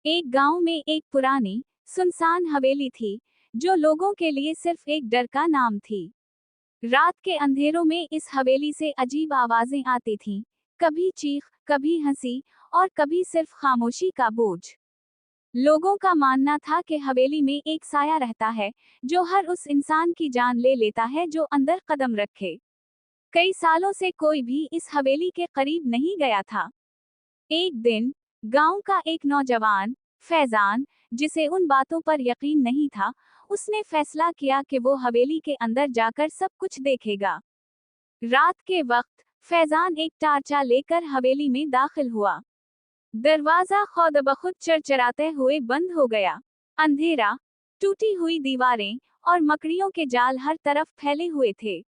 एक गांव में एक पुरानी, सुनसान हवेली थी, जो लोगों के लिए सिर्फ एक डर का नाम थी। रात के अंधेरों में इस हवेली से अजीब आवाजें आती थीं, कभी चीख, कभी हंसी, और कभी सिर्फ खामोशी का बोझ। लोगों का मानना था कि हवेली में एक साया रहता है, जो हर उस इंसान की जान ले लेता है जो अंदर कदम रखे। कई सालों से कोई भी इस हवेली के करीब नहीं गया था। एक दिन, गांव का एक नौजवान, फैजान, जिसे उन बातों पर यकीन नहीं था, उसने फैसला किया कि वो हवेली के अंदर जाकर सब कुछ देखेगा। रात के वक्त फैजान एक टार्चा लेकर हवेली में दाखिल हुआ। दरवाजा खुद ब खुद चरचराते हुए बंद हो गया। अंधेरा, टूटी हुई दीवारें और मकड़ियों के जाल हर तरफ फैले हुए थे।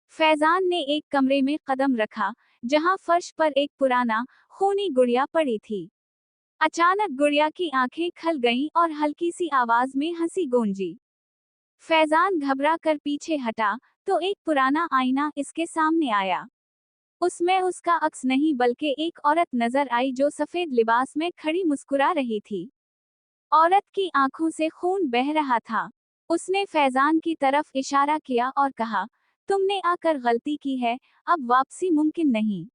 फैजान ने एक कमरे में कदम रखा, जहां फर्श पर एक पुराना, खूनी गुड़िया पड़ी थी। अचानक गुड़िया की आंखें खल गईं और हल्की सी आवाज में हंसी गूंजी। फैजान घबरा कर पीछे हटा, तो एक पुराना आईना इसके सामने आया। उसमें उसका अक्स नहीं बल्कि एक औरत नजर आई जो सफेद लिबास में खड़ी मुस्कुरा रही थी। औरत की आंखों से खून बह रहा था। उसने फैजान की तरफ इशारा किया और कहा, तुमने आकर गलती की है, अब वापसी मुमकिन नहीं।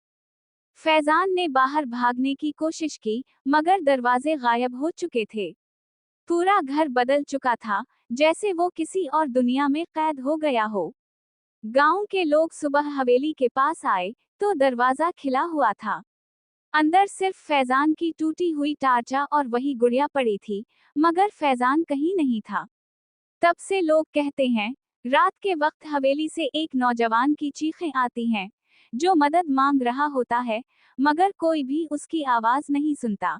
फैजान ने बाहर भागने की कोशिश की, मगर दरवाजे गायब हो चुके थे। पूरा घर बदल चुका था, जैसे वो किसी और दुनिया में कैद हो गया हो। गांव के लोग सुबह हवेली के पास आए, तो दरवाजा खिला हुआ था। अंदर सिर्फ फैजान की टूटी हुई टार्चा और वही गुड़िया पड़ी थी, मगर फैजान कहीं नहीं था। तब से लोग कहते हैं, रात के वक्त हवेली से एक नौजवान की चीखें आती हैं, जो मदद मांग रहा होता है, मगर कोई भी उसकी आवाज नहीं सुनता।